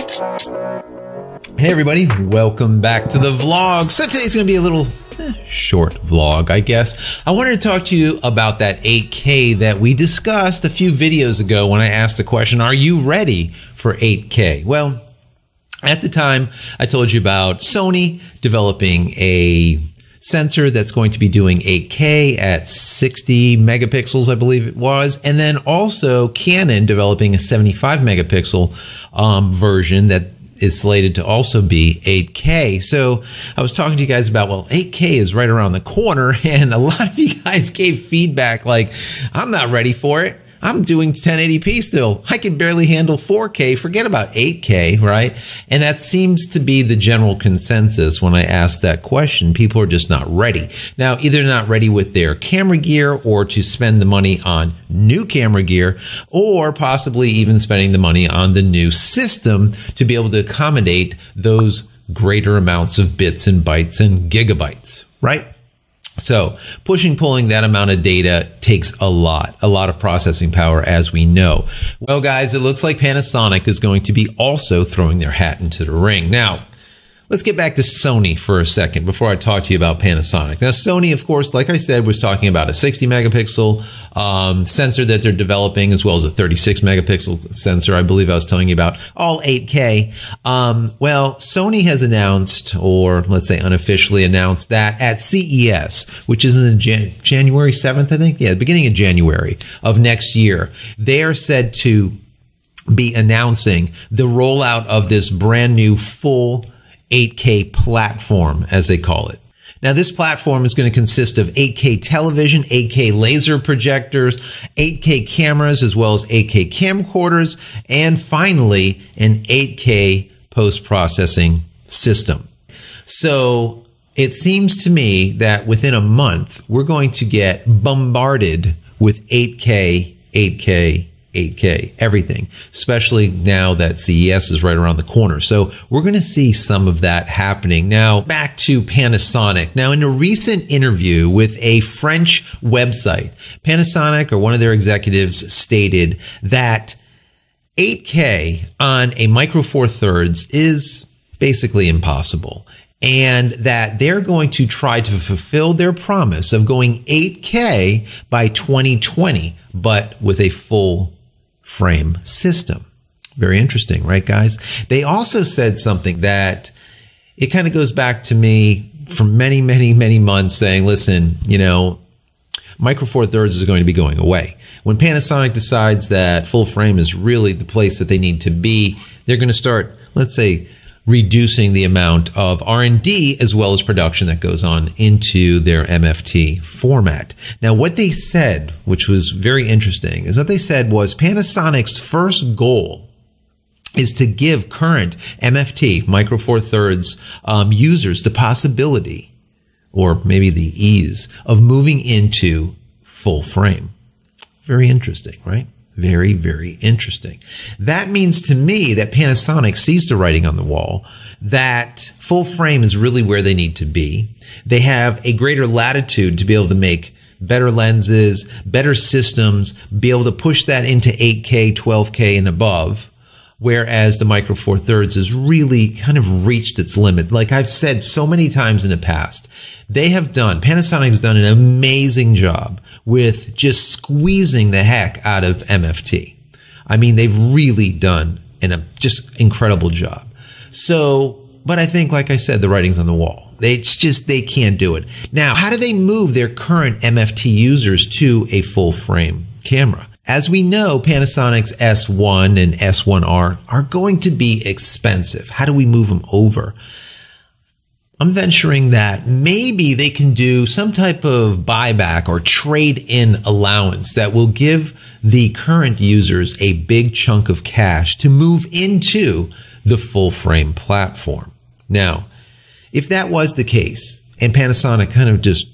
Hey everybody, welcome back to the vlog. So today's gonna be a little short vlog, I guess. I wanted to talk to you about that 8K that we discussed a few videos ago when I asked the question, are you ready for 8K? Well, at the time, I told you about Sony developing a sensor that's going to be doing 8K at 60 megapixels, I believe it was. And then also Canon developing a 75 megapixel version that is slated to also be 8K. So I was talking to you guys about, well, 8K is right around the corner, and a lot of you guys gave feedback like, I'm not ready for it. I'm doing 1080p still. I can barely handle 4K. Forget about 8K, right? And that seems to be the general consensus when I ask that question. People are just not ready. Now, either not ready with their camera gear or to spend the money on new camera gear, or possibly even spending the money on the new system to be able to accommodate those greater amounts of bits and bytes and gigabytes, right? So pulling that amount of data takes a lot of processing power, as we know. Well, guys, it looks like Panasonic is going to be also throwing their hat into the ring. Now, let's get back to Sony for a second before I talk to you about Panasonic. Now, Sony, of course, like I said, was talking about a 60 megapixel sensor that they're developing, as well as a 36 megapixel sensor, I believe I was telling you about, all 8K. Well, Sony has announced, or let's say unofficially announced, that at CES, which is in January 7th, I think? Yeah, the beginning of January of next year, they are said to be announcing the rollout of this brand new full 8K platform, as they call it. Now, this platform is going to consist of 8K television, 8K laser projectors, 8K cameras, as well as 8K camcorders, and finally, an 8K post-processing system. So it seems to me that within a month, we're going to get bombarded with 8K, 8K, 8K, everything, especially now that CES is right around the corner. So we're going to see some of that happening. Now, back to Panasonic. Now, in a recent interview with a French website, Panasonic, or one of their executives, stated that 8K on a Mirco Four Thirds is basically impossible, and that they're going to try to fulfill their promise of going 8K by 2020, but with a full frame system. Very interesting, right, guys? They also said something that it kind of goes back to me for many months, saying, listen, you know, Mirco Four Thirds is going to be going away. When Panasonic decides that full frame is really the place that they need to be, they're going to start, let's say, reducing the amount of R&D as well as production that goes on into their MFT format. Now, what they said, which was very interesting, is what they said was Panasonic's first goal is to give current MFT, Mirco Four Thirds users the possibility, or maybe the ease, of moving into full frame. Very interesting, right? Very interesting. That means to me that Panasonic sees the writing on the wall, that full frame is really where they need to be. They have a greater latitude to be able to make better lenses, better systems, be able to push that into 8K, 12K and above, whereas the Mirco Four Thirds has really kind of reached its limit. Like I've said so many times in the past, Panasonic has done an amazing job with just squeezing the heck out of MFT. I mean, they've really done a just incredible job. So, but I think, like I said, the writing's on the wall. They can't do it. Now, how do they move their current MFT users to a full frame camera? As we know, Panasonic's S1 and S1R are going to be expensive. How do we move them over? I'm venturing that maybe they can do some type of buyback or trade-in allowance that will give the current users a big chunk of cash to move into the full frame platform. Now, if that was the case, and Panasonic kind of just,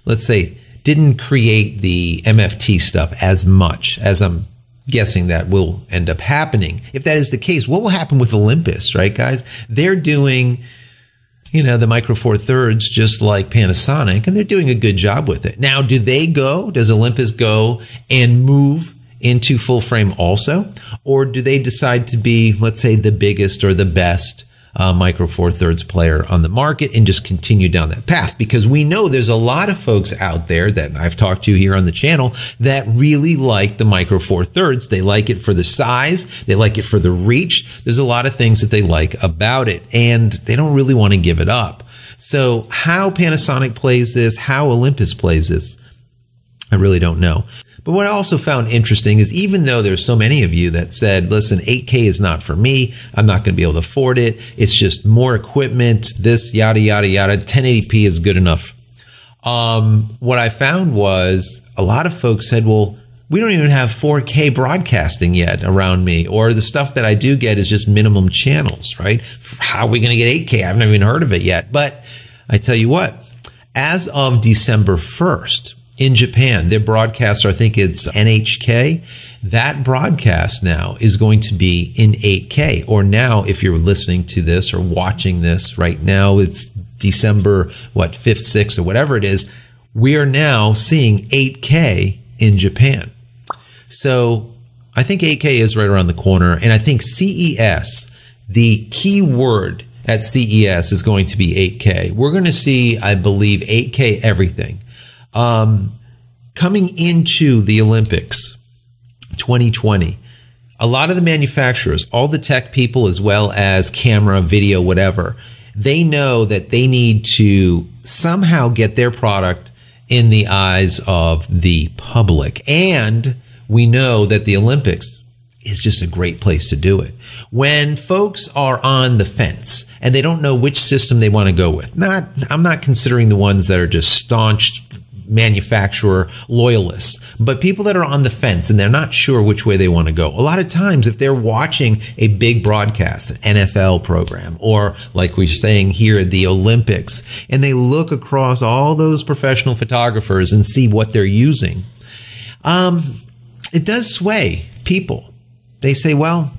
let's say, didn't create the MFT stuff as much as I'm guessing that will end up happening. If that is the case, what will happen with Olympus, right, guys? They're doing, you know, the Mirco Four Thirds just like Panasonic, and they're doing a good job with it. Now, does Olympus go and move into full frame also? Or do they decide to be, let's say, the biggest or the best Mirco Four Thirds player on the market and just continue down that path? Because we know there's a lot of folks out there that I've talked to here on the channel that really like the Mirco Four Thirds. They like it for the size. They like it for the reach. There's a lot of things that they like about it, and they don't really want to give it up. So how Panasonic plays this, how Olympus plays this, I really don't know. But what I also found interesting is even though there's so many of you that said, listen, 8K is not for me, I'm not going to be able to afford it, it's just more equipment, this yada, yada, yada, 1080p is good enough. What I found was a lot of folks said, well, we don't even have 4K broadcasting yet around me, or the stuff that I do get is just minimum channels, right? How are we going to get 8K? I haven't even heard of it yet. But I tell you what, as of December 1st, in Japan, their broadcaster, I think it's NHK, that broadcast now is going to be in 8K. Or now, if you're listening to this or watching this right now, it's December, 5th, 6th, or whatever it is, we are now seeing 8K in Japan. So I think 8K is right around the corner. And I think CES, the key word at CES is going to be 8K. We're going to see, I believe, 8K everything. Coming into the Olympics 2020, a lot of the manufacturers, all the tech people, as well as camera, video, whatever, they know that they need to somehow get their product in the eyes of the public. And we know that the Olympics is just a great place to do it. When folks are on the fence and they don't know which system they want to go with, I'm not considering the ones that are just staunch manufacturer loyalists, but people that are on the fence and they're not sure which way they want to go. A lot of times, if they're watching a big broadcast, an NFL program, or like we're saying here, the Olympics, and they look across all those professional photographers and see what they're using, it does sway people. They say, well,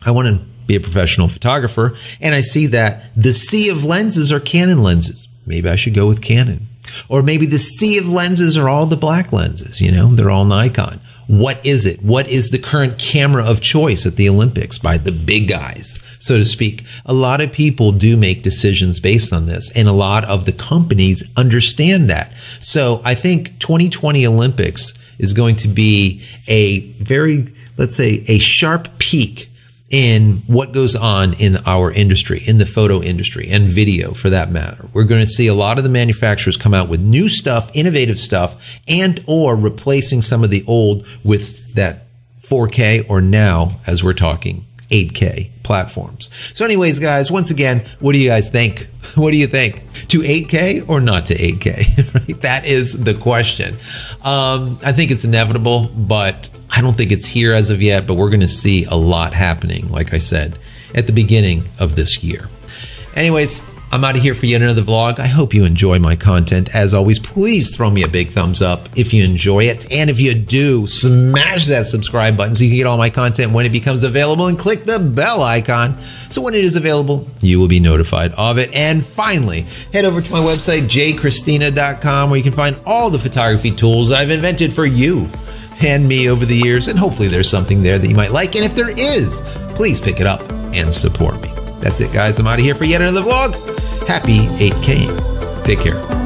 I want to be a professional photographer, and I see that the sea of lenses are Canon lenses. Maybe I should go with Canon. Or maybe the sea of lenses are all the black lenses, you know, they're all Nikon. What is it? What is the current camera of choice at the Olympics by the big guys, so to speak? A lot of people do make decisions based on this, and a lot of the companies understand that. So I think 2020 Olympics is going to be a very, let's say, a sharp peak in what goes on in our industry, in the photo industry and video for that matter. We're going to see a lot of the manufacturers come out with new stuff, innovative stuff, and or replacing some of the old with that 4K or now, as we're talking, 8K platforms. So anyways, guys, once again, what do you guys think? What do you think? To 8K or not to 8K? Right? That is the question. I think it's inevitable, but I don't think it's here as of yet, but we're going to see a lot happening, like I said, at the beginning of this year. Anyways, I'm out of here for yet another vlog. I hope you enjoy my content. As always, please throw me a big thumbs up if you enjoy it. And if you do, smash that subscribe button so you can get all my content when it becomes available, and click the bell icon so when it is available, you will be notified of it. And finally, head over to my website, jchristina.com, where you can find all the photography tools I've invented for you and me over the years. And hopefully there's something there that you might like. And if there is, please pick it up and support me. That's it, guys. I'm out of here for yet another vlog. Happy 8K. Take care.